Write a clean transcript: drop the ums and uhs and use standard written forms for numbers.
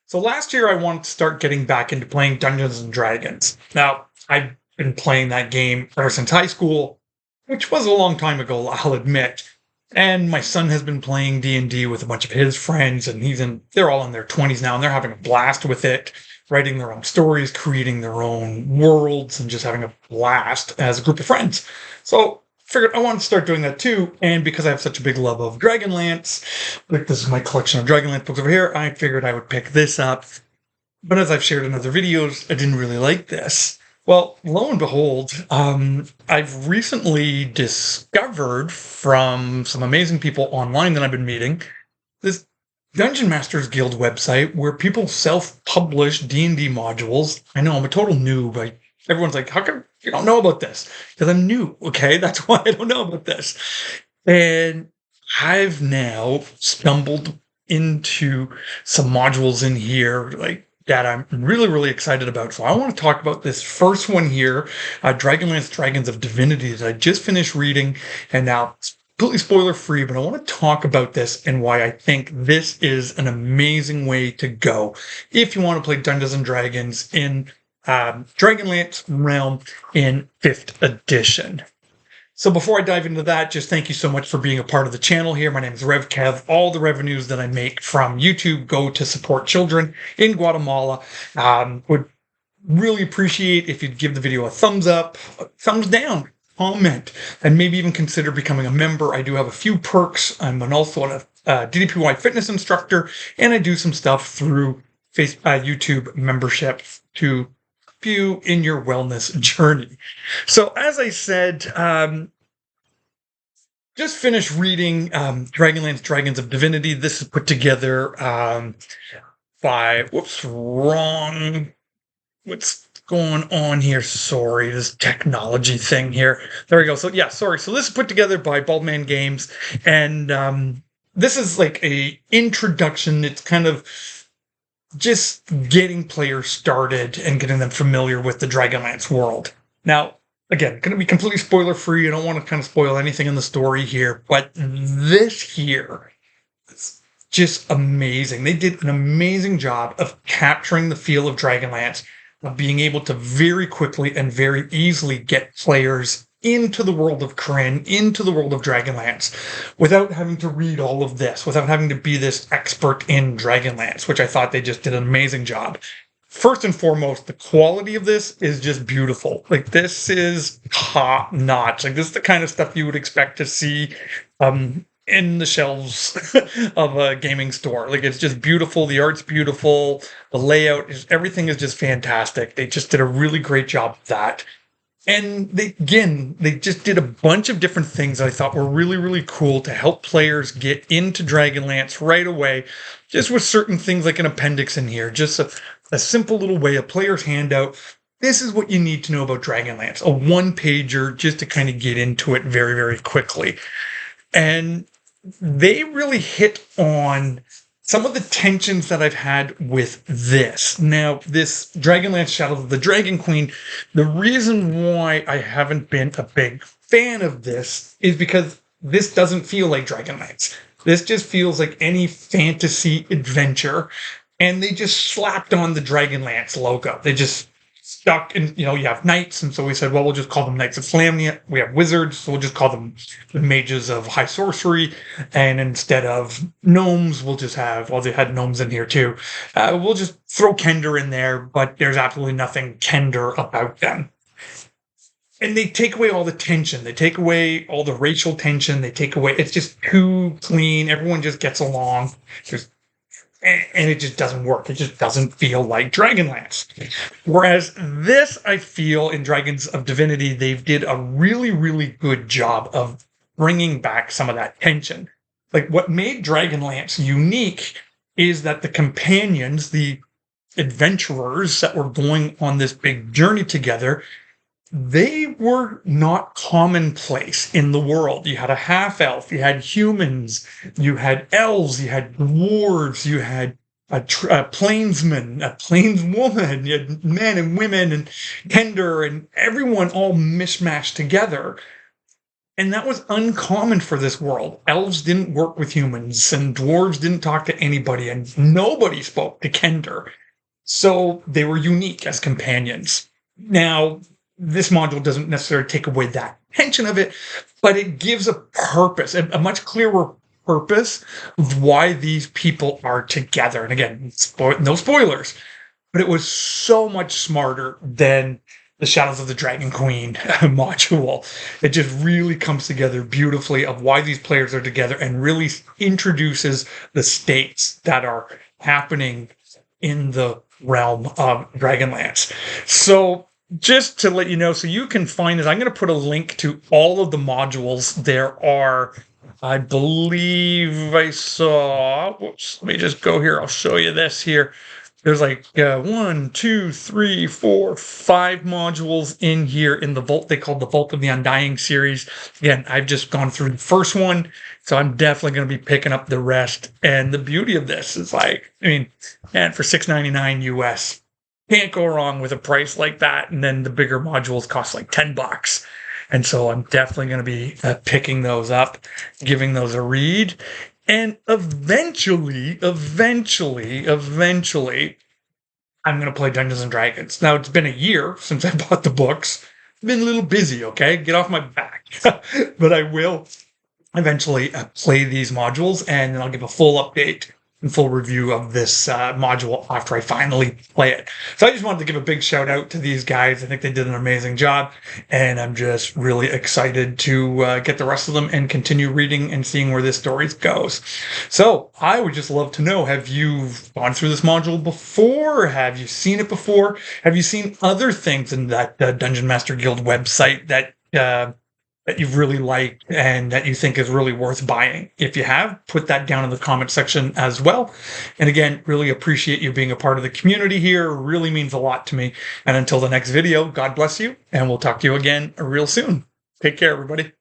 So last year I wanted to start getting back into playing Dungeons and Dragons. Now, I've been playing that game ever since high school, which was a long time ago, I'll admit. And my son has been playing D&D with a bunch of his friends, and they're all in their 20s now, and they're having a blast with it, writing their own stories, creating their own worlds, and just having a blast as a group of friends. So figured I wanted to start doing that too, and because I have such a big love of Dragonlance, like this is my collection of Dragonlance books over here, I figured I would pick this up. But as I've shared in other videos, I didn't really like this. Well, lo and behold, I've recently discovered from some amazing people online that I've been meeting this Dungeon Masters Guild website where people self-publish D&D modules. I know I'm a total noob. Everyone's like, how come you don't know about this? Because I'm new, okay? That's why I don't know about this. And I've now stumbled into some modules in here, that I'm really, really excited about. So I want to talk about this first one here, Dragonlance Dragons of Divinity, that I just finished reading, and now it's completely spoiler-free, but I want to talk about this and why I think this is an amazing way to go if you want to play Dungeons & Dragons in Dragonlance realm in 5th edition. So before I dive into that, just thank you so much for being a part of the channel here. My name is RevKev. All the revenues that I make from YouTube go to support children in Guatemala. Would really appreciate if you'd give the video a thumbs up, a thumbs down, comment, and maybe even consider becoming a member. I do have a few perks. I'm also a DDP5e fitness instructor, and I do some stuff through YouTube membership to you in your wellness journey. So as I said, just finished reading Dragonlance Dragons of Divinity. This is put together by, what's going on here? Sorry, this technology thing here. There we go. So yeah, sorry. So this is put together by Baldman Games, and this is like a introduction. It's kind of just getting players started and getting them familiar with the Dragonlance world. Now, again, going to be completely spoiler-free. I don't want to kind of spoil anything in the story here, but this here is just amazing. They did an amazing job of capturing the feel of Dragonlance, of being able to very quickly and very easily get players into the world of Kryn, into the world of Dragonlance, without having to read all of this, without having to be this expert in Dragonlance, which I thought they just did an amazing job. First and foremost, the quality of this is just beautiful. Like, this is top notch. Like, this is the kind of stuff you would expect to see in the shelves of a gaming store. Like, it's just beautiful. The art's beautiful. The layout everything is just fantastic. They just did a really great job of that. And they just did a bunch of different things that I thought were really, really cool to help players get into Dragonlance right away, just with certain things like an appendix in here, just a simple little way, a player's handout. This is what you need to know about Dragonlance, a one-pager just to kind of get into it very, very quickly. And they really hit on some of the tensions that I've had with this. Now, this Dragonlance Shadows of the Dragon Queen, the reason why I haven't been a big fan of this is because this doesn't feel like Dragonlance. This just feels like any fantasy adventure, and they just slapped on the Dragonlance logo. They just stuck in, you have knights, and so we said, well, we'll just call them Knights of Flamnia. We have wizards, so we'll just call them the mages of high sorcery. And instead of gnomes, we'll just have, well, they had gnomes in here too. We'll just throw Kender in there, but there's absolutely nothing Kender about them. And they take away all the tension. They take away all the racial tension. It's just too clean. Everyone just gets along. And it just doesn't work. It just doesn't feel like Dragonlance. Whereas this, I feel, in Dragons of Divinity, they did a really, really good job of bringing back some of that tension. Like, what made Dragonlance unique is that the companions, the adventurers that were going on this big journey together, they were not commonplace in the world. You had a half-elf, you had humans, you had elves, you had dwarves, you had a plainsman, a plainswoman, you had men and women and Kender and everyone all mishmashed together. And that was uncommon for this world. Elves didn't work with humans, and dwarves didn't talk to anybody, and nobody spoke to Kender. So they were unique as companions. Now, this module doesn't necessarily take away that tension of it, but it gives a purpose, a much clearer purpose of why these people are together. And again, no spoilers, but it was so much smarter than the Shadows of the Dragon Queen module. It just really comes together beautifully of why these players are together and really introduces the stakes that are happening in the realm of Dragonlance. So just to let you know, so you can find this, I'm going to put a link to all of the modules. There are, I believe I saw, whoops, let me just go here. I'll show you this here. There's like 1, 2, 3, 4, 5 modules in here in the Vault. They call the Vault of the Undying series. Again, I've just gone through the first one, so I'm definitely going to be picking up the rest. And the beauty of this is like, I mean, and for $6.99 US, can't go wrong with a price like that. And then the bigger modules cost like $10. And so I'm definitely going to be picking those up, giving those a read. And eventually, I'm going to play Dungeons and Dragons. Now, it's been a year since I bought the books. I've been a little busy, okay? Get off my back. But I will eventually play these modules, and then I'll give a full update and full review of this module after I finally play it. So I just wanted to give a big shout out to these guys. I think they did an amazing job, and I'm just really excited to get the rest of them and continue reading and seeing where this story goes. So I would just love to know, have you gone through this module before? Have you seen it before? Have you seen other things in that Dungeon Master Guild website that you've really liked and that you think is really worth buying? If you have, put that down in the comment section as well. And again, really appreciate you being a part of the community here. It really means a lot to me. And until the next video, God bless you, and we'll talk to you again real soon. Take care, everybody.